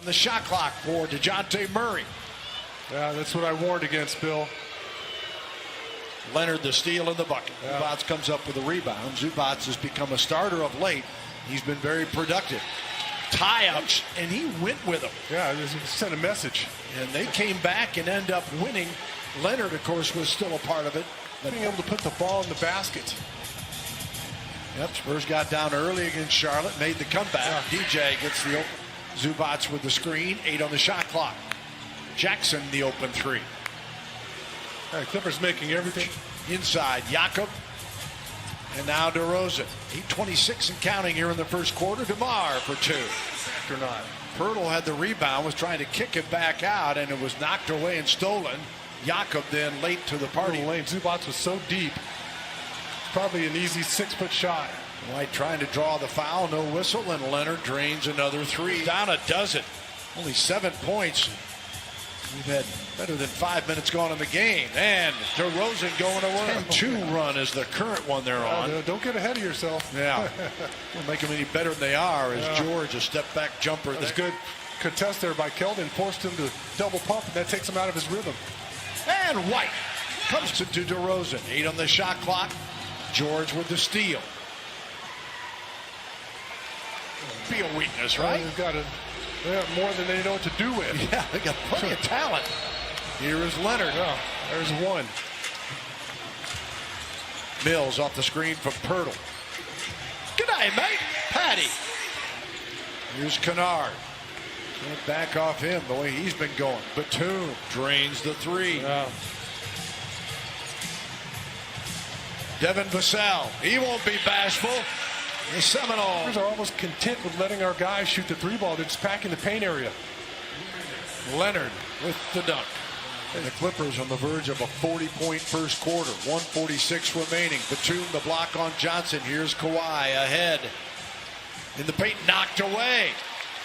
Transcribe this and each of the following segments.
The shot clock for DeJounte Murray. Yeah, that's what I warned against, Bill. Leonard the steal in the bucket. Yeah. Zubac comes up with a rebound. Zubac has become a starter of late. He's been very productive. Tie-ups, and he went with them. Yeah, it sent a message. And they came back and end up winning. Leonard, of course, was still a part of it. But Being able to put the ball in the basket. Yep, Spurs got down early against Charlotte, made the comeback. Yeah. DJ gets the open. Zubac with the screen, 8 on the shot clock. Jackson the open 3. Hey, Clippers making everything. Inside, Jakob. And now DeRozan. 8:26 and counting here in the first quarter. DeMar for 2. Or not. Pirtle had the rebound, was trying to kick it back out, and it was knocked away and stolen. Jakob then late to the party. Lane. Zubac was so deep. It's probably an easy 6-foot shot. White trying to draw the foul, no whistle, and Leonard drains another 3. Down a dozen. Only 7 points. We've had better than 5 minutes gone in the game. And DeRozan going to work. 10-2 run is the current one they're on. Don't get ahead of yourself. Yeah. Don't make them any better than they are as George, a step-back jumper. That's good contest there by Keldon. Forced him to double pump, and that takes him out of his rhythm. And White comes to DeRozan. 8 on the shot clock. George with the steal. Be a weakness, right? They've got more than they know what to do with. Yeah, they got plenty of talent. Here is Leonard. Yeah, there's one. Mills off the screen from Pirtle. Good night, mate. Patty. Here's Kennard. Can't back off him the way he's been going. Batum drains the 3. Yeah. Devin Vassell. He won't be bashful. The Seminoles are almost content with letting our guys shoot the 3-ball. They're just packing the paint area. Leonard with the dunk. And the Clippers on the verge of a 40-point first quarter. 1:46 remaining. Batum the block on Johnson. Here's Kawhi ahead. In the paint, knocked away.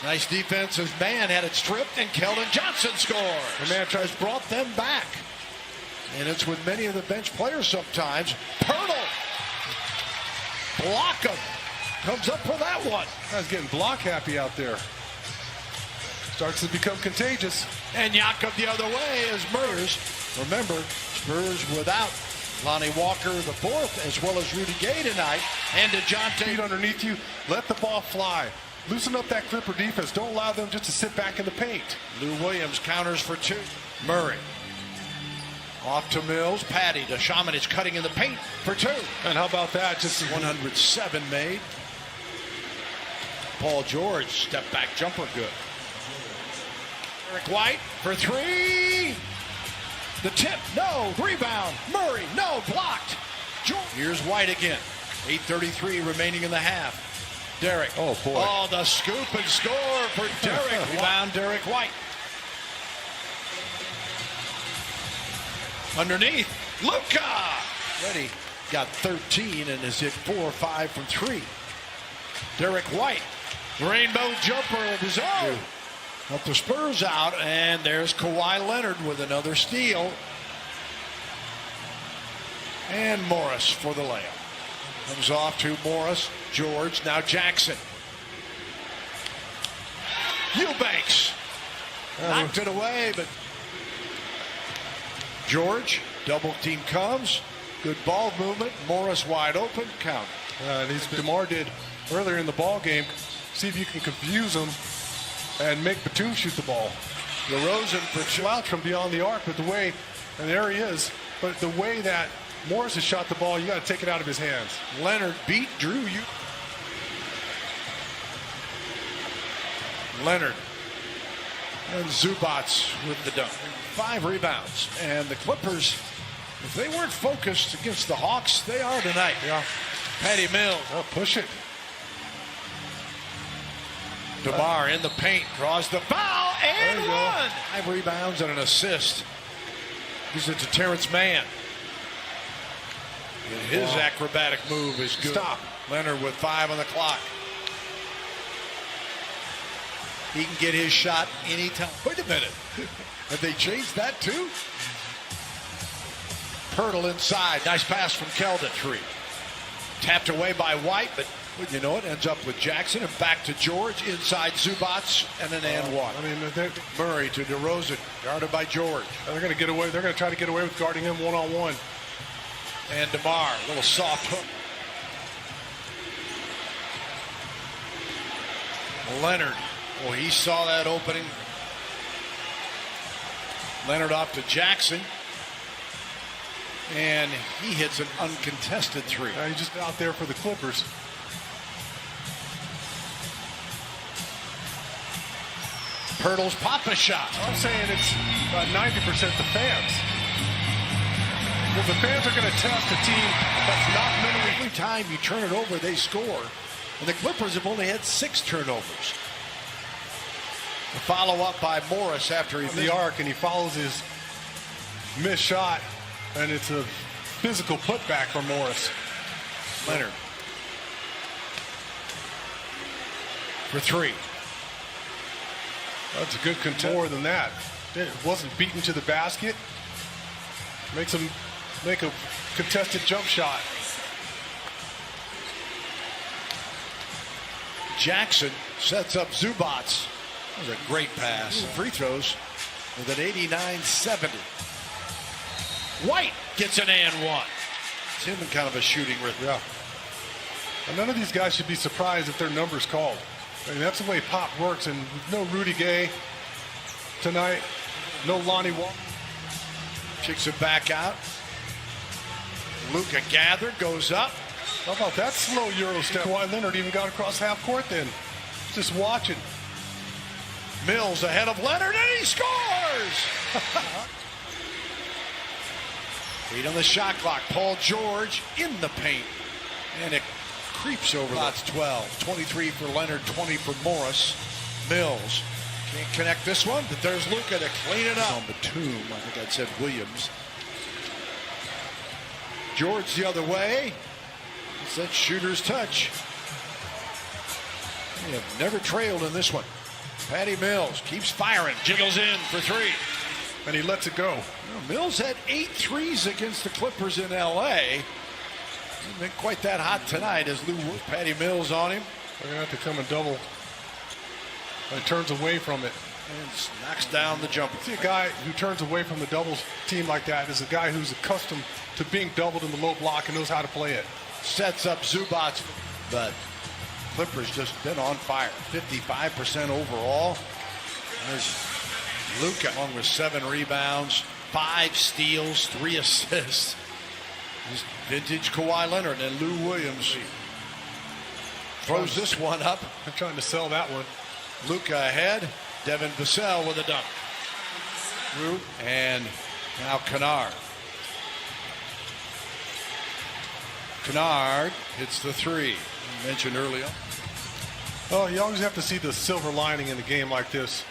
Nice defense as man had it stripped, and Keldon Johnson scores. The man has brought them back. And it's with many of the bench players sometimes. Pirtle. Block him. Comes up for that one. Guy's getting block happy out there. Starts to become contagious. And Jakob the other way as Murs. Remember, Spurs without Lonnie Walker the fourth, as well as Rudy Gay tonight. And DeJounte. Feet underneath you. Let the ball fly. Loosen up that Clipper defense. Don't allow them just to sit back in the paint. Lou Williams counters for 2. Murray. Off to Mills. Patty to Shamanich cutting in the paint for 2. And how about that? Just 107 made. Paul George, step back jumper, good. Eric White for 3. The tip, no. Rebound, Murray, no. Blocked. George. Here's White again. 8:33 remaining in the half. Derek. Oh, boy. Oh, the scoop and score for Derek. Rebound, Derek White. Underneath, Luka. Ready, got 13 and has hit 4 or 5 from 3. Derek White, rainbow jumper of his own. Help the Spurs out, and there's Kawhi Leonard with another steal. And Morris for the layup. Comes off to Morris, George, now Jackson. Eubanks knocked it away, but George, double team comes. Good ball movement. Morris wide open. Count. And DeMar did earlier in the ball game. See if you can confuse him and make Batum shoot the ball. DeRozan for slouch from beyond the arc, but the way, and there he is, but the way that Morris has shot the ball, you got to take it out of his hands. Leonard beat Drew. Leonard and Zubac with the dunk. 5 rebounds, and the Clippers, if they weren't focused against the Hawks, they are tonight. Yeah. Patty Mills. Oh, push it. DeMar in the paint, draws the foul, and 1. 5 rebounds and an assist. Gives it to Terrence Mann. And his acrobatic move is good. Stop. Leonard with 5 on the clock. He can get his shot anytime. Wait a minute. Have they changed that too? Pirtle inside. Nice pass from Keldon. 3. Tapped away by White, but But you know it ends up with Jackson and back to George inside Zubats and an and one. I mean, Murray to DeRozan, guarded by George. they're going to get away. They're going to try to get away with guarding him one-on-one. And DeMar, a little soft hook. Leonard, well, he saw that opening. Leonard off to Jackson. And he hits an uncontested three. He's just out there for the Clippers. Pirtle's pop a shot. I'm saying it's about 90% the fans. Well, the fans are going to test a team that's not mentally. Every time you turn it over, they score. And the Clippers have only had 6 turnovers. The follow-up by Morris after he the arc, and he follows his missed shot, and it's a physical putback from Morris. Leonard for 3. That's a good contest. More than that. It wasn't beaten to the basket. Makes him make a contested jump shot. Jackson sets up Zubats. That was a great pass. Free throws with an 89-70. White gets an and one. It's him in kind of a shooting rhythm. Yeah. And none of these guys should be surprised if their number's called. I mean, that's the way Pop works. And no Rudy Gay tonight. No Lonnie Walker. Kicks it back out. Luka gathered, goes up. How about that slow Euro step? Kawhi Leonard even got across half court then. Just watching. Mills ahead of Leonard, and he scores! 8 on the shot clock. Paul George in the paint. And it creeps over. That's 12. 23 for Leonard, 20 for Morris. Mills can't connect this one, but there's Luka to clean it up. On Batum, I think I said Williams. George the other way. It's that shooter's touch. They have never trailed in this one. Patty Mills keeps firing, jiggles in for 3. And he lets it go. Well, Mills had 8 threes against the Clippers in L.A. Hasn't been quite that hot tonight as Patty Mills on him. They're going to have to come and double. And he turns away from it. And knocks down the jumper. See, a guy who turns away from the doubles team like that is a guy who's accustomed to being doubled in the low block and knows how to play it. Sets up Zubats, but Clippers just been on fire. 55% overall. There's Luka along with 7 rebounds, 5 steals, 3 assists. Just vintage Kawhi Leonard, and Lou Williams throws this one up. I'm trying to sell that one. Luka ahead. Devin Vassell with a dunk. And now Kennard. Kennard hits the 3. Mentioned earlier. Oh, you always have to see the silver lining in a game like this.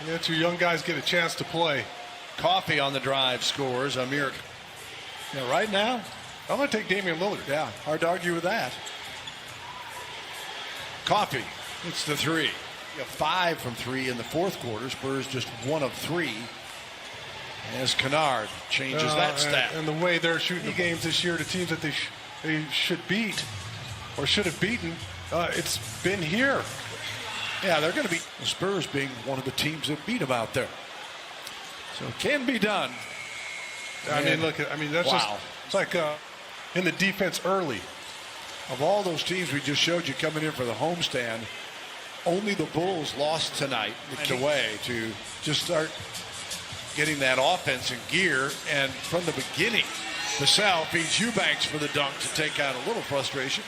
And that's your young guys get a chance to play. Coffee on the drive scores. Amir. Yeah, right now, I'm going to take Damian Lillard. Yeah, hard to argue with that. Coffee hits the 3. 5 from 3 in the fourth quarter. Spurs just 1 of 3. As Kennard changes that stat. And the way they're shooting the games this year to teams that they should beat or should have beaten, it's been here. Yeah, they're going to be the Spurs being one of the teams that beat them out there. So it can be done. I mean, look, I mean, that's just, it's like in the defense early. Of all those teams we just showed you coming in for the homestand, only the Bulls lost tonight the way to just start getting that offense in gear. And from the beginning, Vassell feeds Eubanks for the dunk to take out a little frustration.